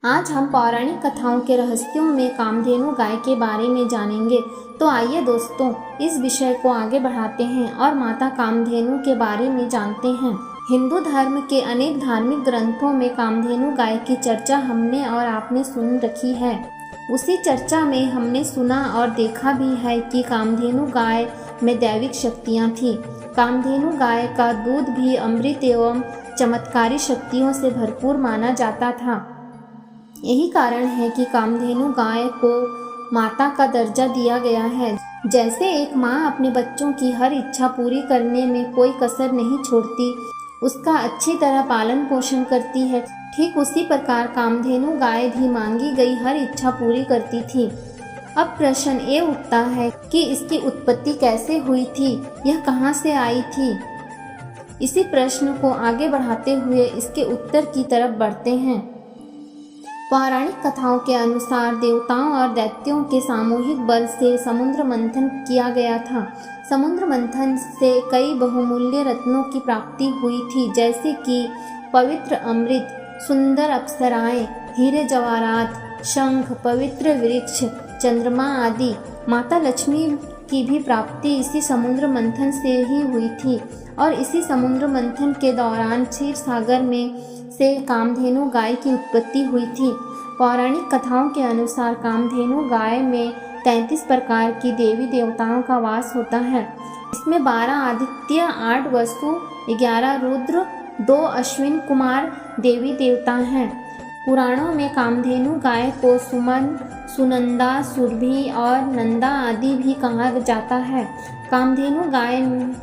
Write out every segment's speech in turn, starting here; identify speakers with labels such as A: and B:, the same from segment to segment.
A: आज हम पौराणिक कथाओं के रहस्यों में कामधेनु गाय के बारे में जानेंगे। तो आइए दोस्तों, इस विषय को आगे बढ़ाते हैं और माता कामधेनु के बारे में जानते हैं। हिंदू धर्म के अनेक धार्मिक ग्रंथों में कामधेनु गाय की चर्चा हमने और आपने सुन रखी है। उसी चर्चा में हमने सुना और देखा भी है कि कामधेनु गाय में दैविक शक्तियाँ थीं। कामधेनु गाय का दूध भी अमृत एवं चमत्कारी शक्तियों से भरपूर माना जाता था। यही कारण है कि कामधेनु गाय को माता का दर्जा दिया गया है। जैसे एक माँ अपने बच्चों की हर इच्छा पूरी करने में कोई कसर नहीं छोड़ती, उसका अच्छी तरह पालन पोषण करती है, ठीक उसी प्रकार कामधेनु गाय भी मांगी गई हर इच्छा पूरी करती थी। अब प्रश्न ये उठता है कि इसकी उत्पत्ति कैसे हुई थी, यह कहाँ से आई थी। इसी प्रश्न को आगे बढ़ाते हुए इसके उत्तर की तरफ बढ़ते हैं। पौराणिक कथाओं के अनुसार देवताओं और दैत्यों के सामूहिक बल से समुद्र मंथन किया गया था। समुद्र मंथन से कई बहुमूल्य रत्नों की प्राप्ति हुई थी, जैसे कि पवित्र अमृत, सुंदर अप्सराएं, हीरे जवाहरात, शंख, पवित्र वृक्ष, चंद्रमा आदि। माता लक्ष्मी की भी प्राप्ति इसी समुद्र मंथन से ही हुई थी और इसी समुद्र मंथन के दौरान क्षीर सागर में से कामधेनु गाय की उत्पत्ति हुई थी। पौराणिक कथाओं के अनुसार कामधेनु गाय में 33 प्रकार की देवी देवताओं का वास होता है। इसमें 12 आदित्य, 8 वसु, 11 रुद्र, 2 अश्विन कुमार देवी देवता हैं। पुराणों में कामधेनु गाय को सुमन, सुनंदा, सुरभि और नंदा आदि भी कहा जाता है। कामधेनु गाय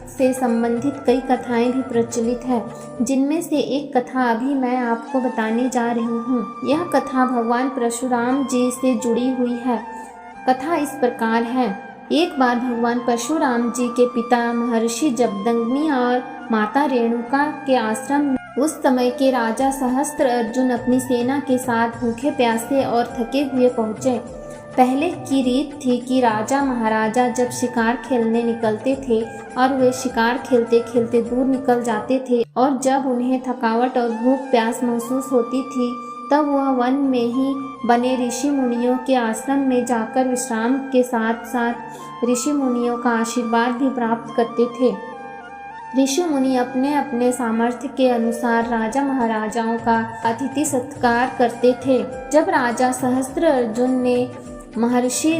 A: से संबंधित कई कथाएं भी प्रचलित है, जिनमें से एक कथा अभी मैं आपको बताने जा रही हूँ। यह कथा भगवान परशुराम जी से जुड़ी हुई है। कथा इस प्रकार है। एक बार भगवान परशुराम जी के पिता महर्षि जमदग्नि और माता रेणुका के आश्रम में उस समय के राजा सहस्त्र अर्जुन अपनी सेना के साथ भूखे प्यासे और थके हुए पहुँचे। पहले की रीत थी कि राजा महाराजा जब शिकार खेलने निकलते थे और वे शिकार खेलते खेलते दूर निकल जाते थे और जब उन्हें थकावट और भूख प्यास महसूस होती थी, तब वह वन में ही बने ऋषि मुनियों के आश्रम में जाकर विश्राम के साथ साथ ऋषि मुनियों का आशीर्वाद भी प्राप्त करते थे। ऋषि मुनि अपने अपने सामर्थ्य के अनुसार राजा महाराजाओं का अतिथि सत्कार करते थे। जब राजा सहस्त्र अर्जुन ने महर्षि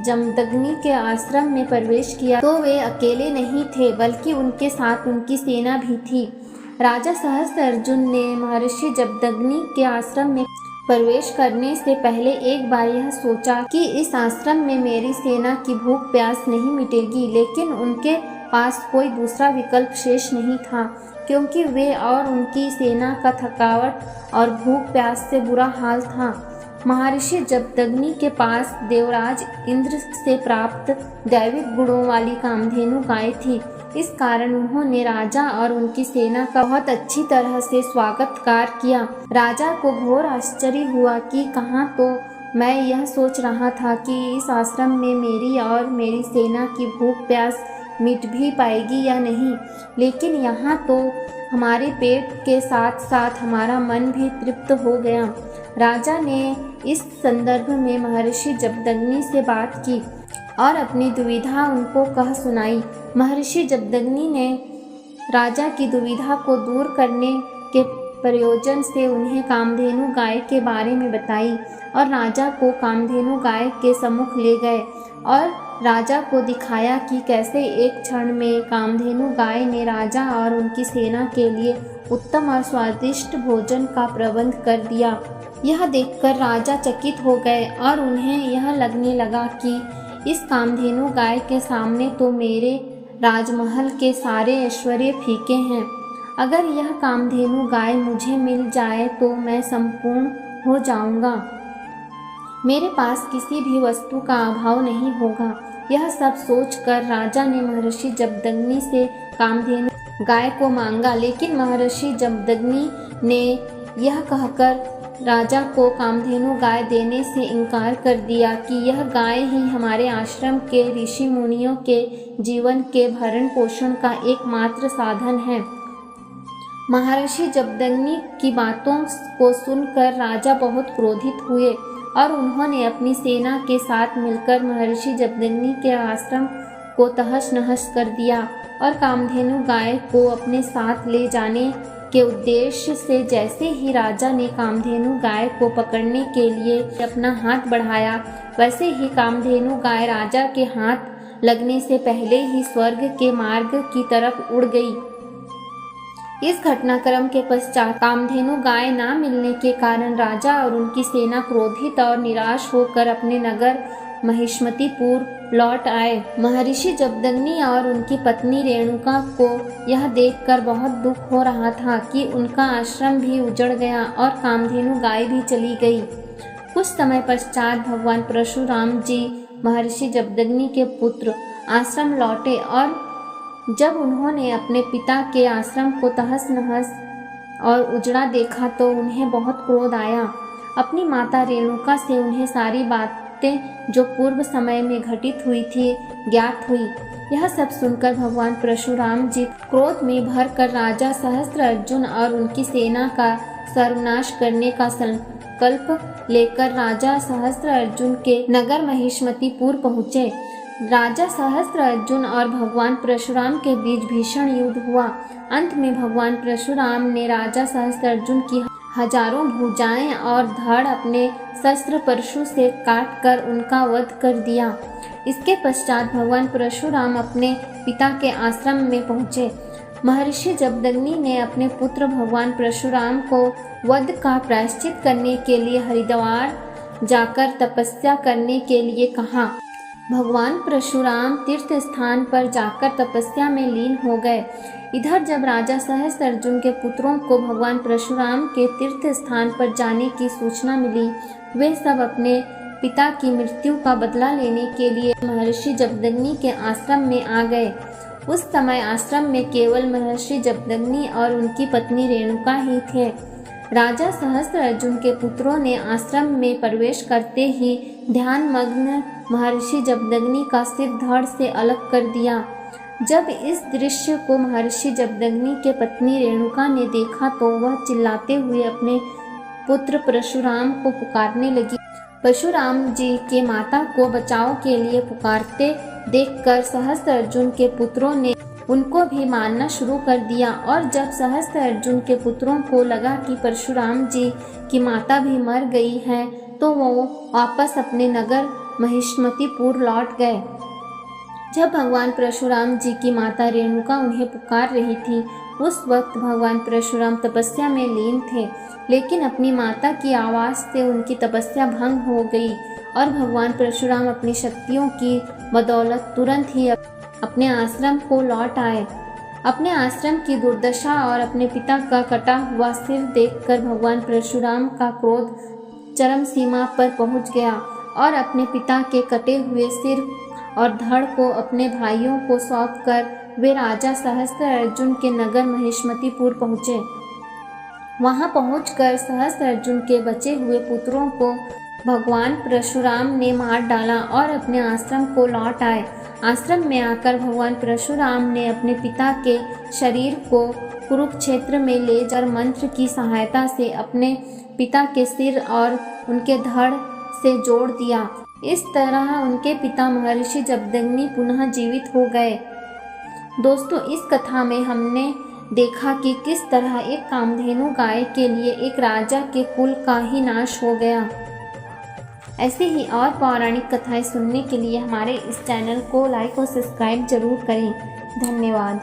A: जमदग्नि के आश्रम में प्रवेश किया तो वे अकेले नहीं थे, बल्कि उनके साथ उनकी सेना भी थी। राजा सहस्त्र अर्जुन ने महर्षि जमदग्नि के आश्रम में प्रवेश करने से पहले एक बार यह सोचा कि इस आश्रम में मेरी सेना की भूख प्यास नहीं मिटेगी, लेकिन उनके पास कोई दूसरा विकल्प शेष नहीं था, क्योंकि वे और उनकी सेना का थकावट और भूख प्यास से बुरा हाल था। महर्षि जमदग्नि के पास देवराज इंद्र से प्राप्त दैविक गुणों वाली कामधेनु गाय थी। इस कारण उन्होंने राजा और उनकी सेना का बहुत अच्छी तरह से स्वागतकार किया। राजा को घोर आश्चर्य हुआ कि कहाँ तो मैं यह सोच रहा था कि इस आश्रम में मेरी और मेरी सेना की भूख प्यास मिट भी पाएगी या नहीं, लेकिन यहाँ तो हमारे पेट के साथ साथ हमारा मन भी तृप्त हो गया। राजा ने इस संदर्भ में महर्षि जमदग्नि से बात की और अपनी दुविधा उनको कह सुनाई। महर्षि जमदग्नि ने राजा की दुविधा को दूर करने के प्रयोजन से उन्हें कामधेनु गाय के बारे में बताई और राजा को कामधेनु गाय के सम्मुख ले गए और राजा को दिखाया कि कैसे एक क्षण में कामधेनु गाय ने राजा और उनकी सेना के लिए उत्तम और स्वादिष्ट भोजन का प्रबंध कर दिया। यह देखकर राजा चकित हो गए और उन्हें यह लगने लगा कि इस कामधेनु गाय के सामने तो मेरे राजमहल के सारे ऐश्वर्य फीके हैं। अगर यह कामधेनु गाय मुझे मिल जाए तो मैं संपूर्ण हो जाऊंगा। मेरे पास किसी भी वस्तु का अभाव नहीं होगा। यह सब सोचकर राजा ने महर्षि जमदग्नि से कामधेनु गाय को मांगा, लेकिन महर्षि जमदग्नि ने यह कहकर राजा को कामधेनु गाय देने से इनकार कर दिया कि यह गाय ही हमारे आश्रम के ऋषि मुनियों के जीवन के भरण पोषण का एकमात्र साधन है। महर्षि जमदग्नि की बातों को सुनकर राजा बहुत क्रोधित हुए और उन्होंने अपनी सेना के साथ मिलकर महर्षि जमदग्नि के आश्रम को तहस नहस कर दिया और कामधेनु गाय को अपने साथ ले जाने के उद्देश्य से जैसे ही राजा ने कामधेनु गाय को पकड़ने के लिए अपना हाथ बढ़ाया, वैसे ही कामधेनु गाय राजा के हाथ लगने से पहले ही स्वर्ग के मार्ग की तरफ उड़ गई। इस घटनाक्रम के पश्चात कामधेनु गाय ना मिलने के कारण राजा और उनकी सेना क्रोधित और निराश होकर अपने नगर महिष्मतीपुर लौट आए। महर्षि जमदग्नि और उनकी पत्नी रेणुका को यह देखकर बहुत दुख हो रहा था कि उनका आश्रम भी उजड़ गया और कामधेनु गाय भी चली गई। कुछ समय पश्चात भगवान परशुराम जी महर्षि जमदग्नि के पुत्र आश्रम लौटे और जब उन्होंने अपने पिता के आश्रम को तहस नहस और उजड़ा देखा तो उन्हें बहुत क्रोध आया। अपनी माता रेणुका से उन्हें सारी बातें जो पूर्व समय में घटित हुई थी ज्ञात हुई। यह सब सुनकर भगवान परशुराम जी क्रोध में भरकर राजा सहस्त्रार्जुन और उनकी सेना का सर्वनाश करने का संकल्प लेकर राजा सहस्त्रार्जुन के नगर महिष्मतीपुर पहुँचे। राजा सहस्त्रार्जुन और भगवान परशुराम के बीच भीषण युद्ध हुआ। अंत में भगवान परशुराम ने राजा सहस्त्रार्जुन की हजारों भुजाएं और धड़ अपने शस्त्र परशु से काटकर उनका वध कर दिया। इसके पश्चात भगवान परशुराम अपने पिता के आश्रम में पहुँचे। महर्षि जमदग्नि ने अपने पुत्र भगवान परशुराम को वध का प्रायश्चित करने के लिए हरिद्वार जाकर तपस्या करने के लिए कहा। भगवान परशुराम तीर्थ स्थान पर जाकर तपस्या में लीन हो गए। इधर जब राजा सहस्त्रार्जुन के पुत्रों को भगवान परशुराम के तीर्थ स्थान पर जाने की सूचना मिली, वे सब अपने पिता की मृत्यु का बदला लेने के लिए महर्षि जमदग्नि के आश्रम में आ गए। उस समय आश्रम में केवल महर्षि जमदग्नि और उनकी पत्नी रेणुका ही थे। राजा सहस्त्रार्जुन के पुत्रों ने आश्रम में प्रवेश करते ही ध्यानमग्न महर्षि जमदग्नि का सिर धड़ से अलग कर दिया। जब इस दृश्य को महर्षि जमदग्नि के पत्नी रेणुका ने देखा तो वह चिल्लाते हुए अपने पुत्र परशुराम को पुकारने लगी। परशुराम जी के माता को बचाव के लिए पुकारते देखकर सहस्त्रार्जुन के पुत्रों ने उनको भी मारना शुरू कर दिया और जब सहस्त्रार्जुन के पुत्रों को लगा कि परशुराम जी की माता भी मर गई है तो वो वापस अपने नगर महिष्मतीपुर लौट गए। जब भगवान परशुराम जी की माता रेणुका उन्हें पुकार रही थी, उस वक्त भगवान परशुराम तपस्या में लीन थे, लेकिन अपनी माता की आवाज़ से उनकी तपस्या भंग हो गई और भगवान परशुराम अपनी शक्तियों की बदौलत तुरंत ही अपने आश्रम को लौट आए। अपने आश्रम की दुर्दशा और अपने पिता का कटा हुआ सिर देखकर भगवान परशुराम का क्रोध चरम सीमा पर पहुंच गया और अपने पिता के कटे हुए सिर और धड़ को अपने भाइयों को सौंपकर वे राजा सहस्त्रार्जुन के नगर महिष्मतीपुर पहुँचे। वहां पहुंचकर सहस्त्रार्जुन के बचे हुए पुत्रों को भगवान परशुराम ने मार डाला और अपने आश्रम को लौट आए। आश्रम में आकर भगवान परशुराम ने अपने पिता के शरीर को कुरुक्षेत्र में ले जाकर मंत्र की सहायता से अपने पिता के सिर और उनके धड़ से जोड़ दिया। इस तरह उनके पिता महर्षि जमदग्नि पुनः जीवित हो गए। दोस्तों, इस कथा में हमने देखा कि किस तरह एक कामधेनु गाय के लिए एक राजा के कुल का ही नाश हो गया। ऐसे ही और पौराणिक कथाएं सुनने के लिए हमारे इस चैनल को लाइक और सब्सक्राइब जरूर करें। धन्यवाद।